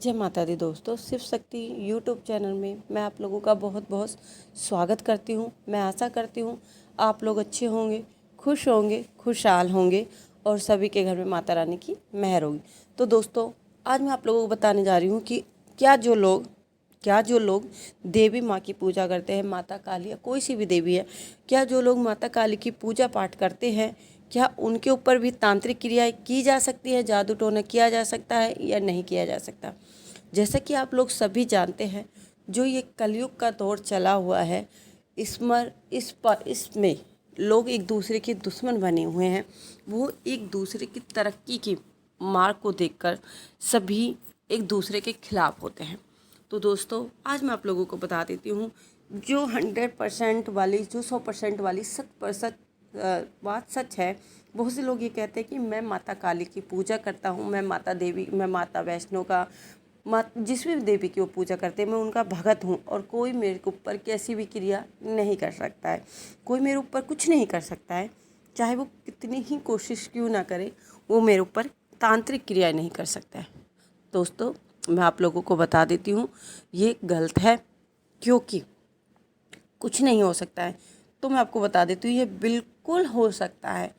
जय माता दी दोस्तों, शिव शक्ति यूट्यूब चैनल में मैं आप लोगों का बहुत बहुत स्वागत करती हूँ। मैं आशा करती हूँ आप लोग अच्छे होंगे, खुशहाल होंगे और सभी के घर में माता रानी की मेहर होगी। तो दोस्तों, आज मैं आप लोगों को बताने जा रही हूँ कि क्या जो लोग देवी माँ की पूजा करते हैं, माता काली या कोई सी भी देवी है, क्या जो लोग माता काली की पूजा पाठ करते हैं, क्या उनके ऊपर भी तांत्रिक क्रियाएं की जा सकती है, जादू टोना किया जा सकता है या नहीं किया जा सकता। जैसा कि आप लोग सभी जानते हैं, जो ये कलयुग का दौर चला हुआ है, इसमें लोग एक दूसरे के दुश्मन बने हुए हैं। वो एक दूसरे की तरक्की की मार्ग को देखकर सभी एक दूसरे के खिलाफ होते हैं। तो दोस्तों, आज मैं आप लोगों को बता देती हूँ जो 100% वाली, जो 100% वाली 100% बात सच है। बहुत से लोग ये कहते हैं कि मैं माता काली की पूजा करता हूँ, मैं माता वैष्णो का, जिस भी देवी की वो पूजा करते हैं, मैं उनका भगत हूँ और कोई मेरे ऊपर कैसी भी क्रिया नहीं कर सकता है, कोई मेरे ऊपर कुछ नहीं कर सकता है, चाहे वो कितनी ही कोशिश क्यों ना करे, वो मेरे ऊपर तांत्रिक क्रिया नहीं कर सकता है। दोस्तों, मैं आप लोगों को बता देती हूँ ये गलत है, क्योंकि कुछ नहीं हो सकता है। तो मैं आपको बता देती हूँ ये बिल्कुल हो सकता है।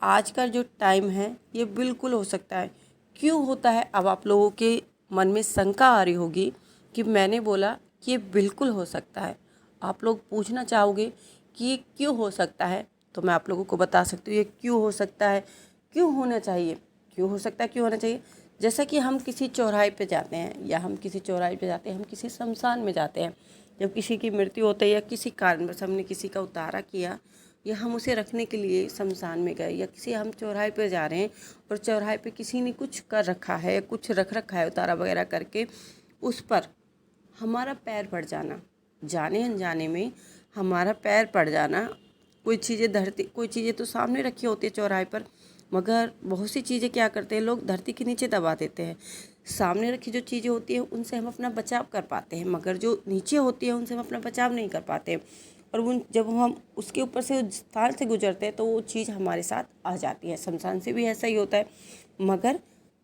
आज का जो टाइम है ये बिल्कुल हो सकता है। क्यों होता है, अब आप लोगों के मन में शंका आ रही होगी कि मैंने बोला कि ये बिल्कुल हो सकता है। आप लोग पूछना चाहोगे कि ये क्यों हो सकता है, तो मैं आप लोगों को बता सकती हूँ ये क्यों हो सकता है, क्यों होना चाहिए, क्यों हो सकता है, क्यों होना चाहिए। जैसा कि हम किसी चौराहे पे जाते हैं, हम किसी शमशान में जाते हैं, जब किसी की मृत्यु होती है या किसी कारणवश हमने किसी का उतारा किया या हम उसे रखने के लिए शमशान में गए, या किसी हम चौराहे पे जा रहे हैं और चौराहे पे किसी ने कुछ कर रखा है, कुछ रख रखा है उतारा वगैरह करके, उस पर हमारा पैर पड़ जाना, जाने अनजाने में हमारा पैर पड़ जाना। कोई चीज़ें तो सामने रखी होती है चौराहे पर, मगर बहुत सी चीज़ें क्या करते हैं लोग, धरती के नीचे दबा देते हैं। सामने रखी जो चीज़ें होती हैं उनसे हम अपना बचाव कर पाते हैं, मगर जो नीचे होती है उनसे हम अपना बचाव नहीं कर पाते। और जब हम उसके ऊपर से उस स्थान से गुजरते हैं तो वो चीज़ हमारे साथ आ जाती है। शमशान से भी ऐसा ही होता है। मगर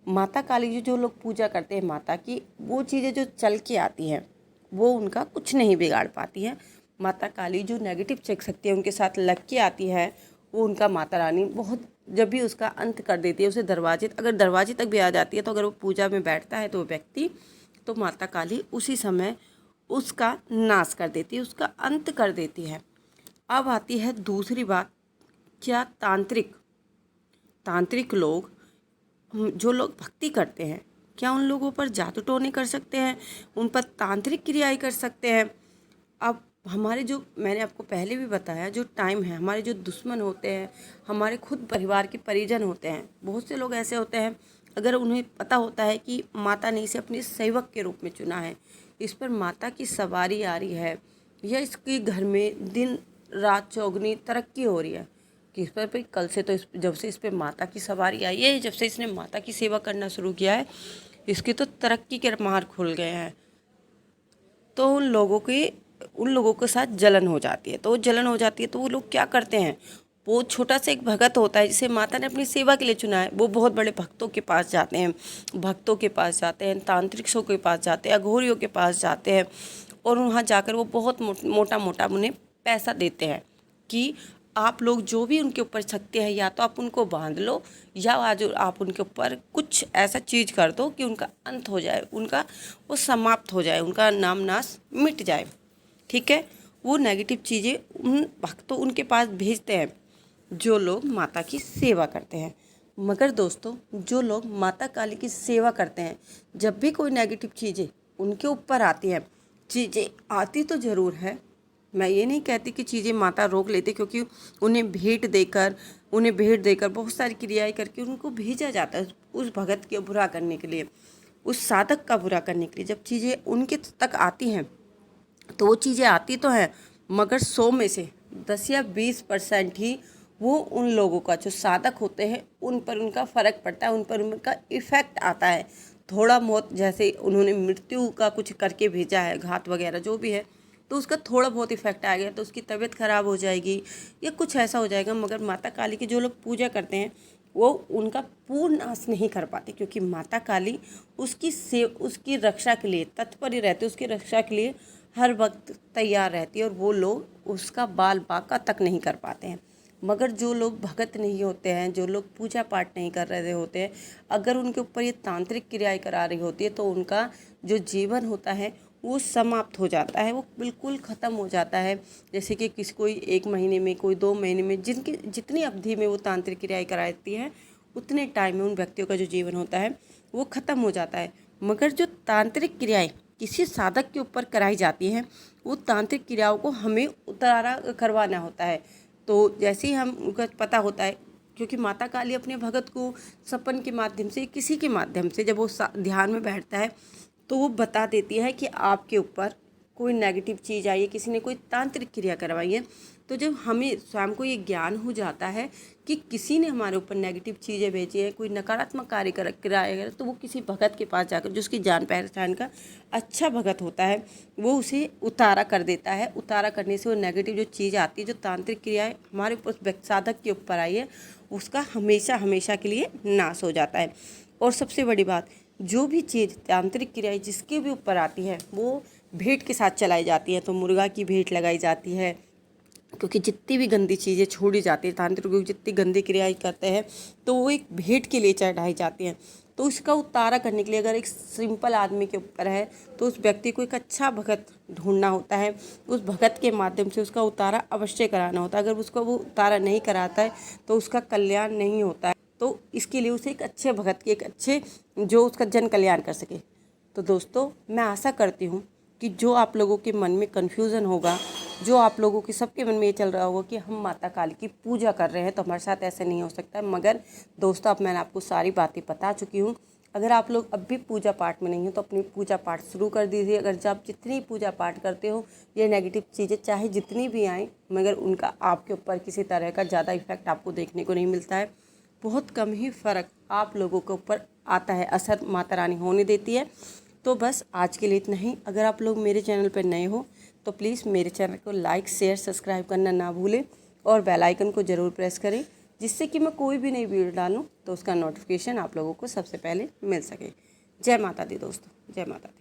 माता काली की जो लोग पूजा करते हैं माता की, वो चीज़ें जो चल के आती हैं वो उनका कुछ नहीं बिगाड़ पाती हैं। माता काली जो नेगेटिव चेक शक्ति है उनके साथ लग के आती है, वो उनका माता रानी बहुत जब भी उसका अंत कर देती है, उसे अगर दरवाजे तक भी आ जाती है, तो अगर वो पूजा में बैठता है तो व्यक्ति, तो माता काली उसी समय उसका नाश कर देती है, उसका अंत कर देती है। अब आती है दूसरी बात, क्या तांत्रिक लोग, जो लोग भक्ति करते हैं, क्या उन लोगों पर जादू टोने कर सकते हैं, उन पर तांत्रिक क्रियाएं कर सकते हैं। अब हमारे जो, मैंने आपको पहले भी बताया, जो टाइम है, हमारे जो दुश्मन होते हैं, हमारे खुद परिवार के परिजन होते हैं। बहुत से लोग ऐसे होते हैं, अगर उन्हें पता होता है कि माता ने इसे अपने सेवक के रूप में चुना है, इस पर माता की सवारी आ रही है, या इसके घर में दिन रात चौगुनी तरक्की हो रही है, कि इस पर भाई कल से तो जब से इस पर माता की सवारी आई है, जब से इसने माता की सेवा करना शुरू किया है, इसकी तो तरक्की के मार्ग खुल गए हैं, तो उन लोगों के साथ जलन हो जाती है। तो वो लोग क्या करते हैं, वो छोटा सा एक भगत होता है जिसे माता ने अपनी सेवा के लिए चुना है, वो बहुत बड़े भक्तों के पास जाते हैं, तांत्रिकों के पास जाते हैं, अघोरियों के पास जाते हैं, और वहाँ जाकर वो बहुत मोटा मोटा उन्हें पैसा देते हैं कि आप लोग जो भी उनके ऊपर शक्ति है, या तो आप उनको बांध लो, या आज आप उनके ऊपर कुछ ऐसा चीज़ कर दो कि उनका अंत हो जाए, वो समाप्त हो जाए, उनका नाम नाश मिट जाए। ठीक है, वो नेगेटिव चीज़ें उन भक्तों उनके पास भेजते हैं जो लोग माता की सेवा करते हैं। मगर दोस्तों, जो लोग माता काली की सेवा करते हैं, जब भी कोई नेगेटिव चीज़ें उनके ऊपर आती हैं, चीज़ें आती तो ज़रूर है, मैं ये नहीं कहती कि चीज़ें माता रोक लेती, क्योंकि उन्हें भेंट देकर बहुत सारी क्रियाएं करके उनको भेजा जाता है उस भगत के बुरा करने के लिए, उस साधक का बुरा करने के लिए। जब चीज़ें उनके तक आती हैं, तो वो चीज़ें आती तो हैं, मगर 100 में से 10 या 20% ही वो उन लोगों का, जो साधक होते हैं, उन पर उनका फ़र्क पड़ता है, उन पर उनका इफ़ेक्ट आता है थोड़ा बहुत। जैसे उन्होंने मृत्यु का कुछ करके भेजा है, घात वगैरह जो भी है, तो उसका थोड़ा बहुत इफेक्ट आ गया तो उसकी तबीयत खराब हो जाएगी या कुछ ऐसा हो जाएगा। मगर माता काली की जो लोग पूजा करते हैं, वो उनका पूर्ण नाश नहीं कर पाती, क्योंकि माता काली उसकी रक्षा के लिए तत्पर ही रहती है, उसकी रक्षा के लिए हर वक्त तैयार रहती है, और वो लोग उसका बाल बाका तक नहीं कर पाते हैं। मगर जो लोग भगत नहीं होते हैं, जो लोग पूजा पाठ नहीं कर रहे होते हैं, अगर उनके ऊपर ये तांत्रिक क्रियाएं करा रही होती है तो उनका जो जीवन होता है वो समाप्त हो जाता है, वो बिल्कुल ख़त्म हो जाता है। जैसे कि किसी कोई 1 महीने में, कोई 2 महीने में, जिनकी जितनी अवधि में वो तांत्रिक क्रियाएं कराती हैं उतने टाइम में उन व्यक्तियों का जो जीवन होता है वो ख़त्म हो जाता है। मगर जो तांत्रिक क्रियाएं किसी साधक के ऊपर कराई जाती हैं, वो तांत्रिक क्रियाओं को हमें उतारा करवाना होता है। तो जैसे ही हमको पता होता है, क्योंकि माता काली अपने भगत को सपन के माध्यम से, किसी के माध्यम से, जब वो ध्यान में बैठता है तो वो बता देती है कि आपके ऊपर कोई नेगेटिव चीज़ आई है, किसी ने कोई तांत्रिक क्रिया करवाई है। तो जब हमें स्वयं को ये ज्ञान हो जाता है कि किसी ने हमारे ऊपर नेगेटिव चीज़ें भेजी है, कोई नकारात्मक कार्य कराया, तो वो किसी भगत के पास जाकर, जो उसकी जान पहचान का अच्छा भगत होता है, वो उसे उतारा कर देता है। उतारा करने से वो नेगेटिव जो चीज़ आती है, जो तांत्रिक क्रियाएँ हमारे ऊपर साधक के ऊपर आई है, उसका हमेशा हमेशा के लिए नाश हो जाता है। और सबसे बड़ी बात, जो भी चीज़ तांत्रिक क्रियाएँ जिसके भी ऊपर आती है वो भेंट के साथ चलाई जाती है। तो मुर्गा की भेंट लगाई जाती है, क्योंकि जितनी भी गंदी चीज़ें छोड़ी जाती है, तांत्रिक लोग जितनी गंदी क्रियाएं करते हैं तो वो एक भेंट के लिए चढ़ाई जाती हैं। तो इसका उतारा करने के लिए अगर एक सिंपल आदमी के ऊपर है तो उस व्यक्ति को एक अच्छा भगत ढूंढना होता है, उस भगत के माध्यम से उसका उतारा अवश्य कराना होता है। अगर उसको वो उतारा नहीं कराता है तो उसका कल्याण नहीं होता है। तो इसके लिए उसे एक अच्छे भगत की, एक अच्छे जो उसका जन कल्याण कर सके। तो दोस्तों, मैं आशा करती हूँ कि जो आप लोगों के मन में कन्फ्यूज़न होगा, जो आप लोगों के सबके मन में ये चल रहा होगा कि हम माता काली की पूजा कर रहे हैं तो हमारे साथ ऐसे नहीं हो सकता है, मगर दोस्तों अब मैंने आपको सारी बातें बता चुकी हूँ। अगर आप लोग अब भी पूजा पाठ में नहीं हो तो अपनी पूजा पाठ शुरू कर दीजिए। अगर जब जितनी पूजा पाठ करते हो, ये नेगेटिव चीज़ें चाहे जितनी भी आएँ, मगर उनका आपके ऊपर किसी तरह का ज़्यादा इफेक्ट आपको देखने को नहीं मिलता है। बहुत कम ही फ़र्क आप लोगों के ऊपर आता है, असर माता रानी होने देती है। तो बस आज के लिए इतना ही। अगर आप लोग मेरे चैनल पर नए हो तो प्लीज़ मेरे चैनल को लाइक, शेयर, सब्सक्राइब करना ना भूलें, और बेल आइकन को ज़रूर प्रेस करें, जिससे कि मैं कोई भी नई वीडियो डालूं तो उसका नोटिफिकेशन आप लोगों को सबसे पहले मिल सके। जय माता दी दोस्तों, जय माता दी।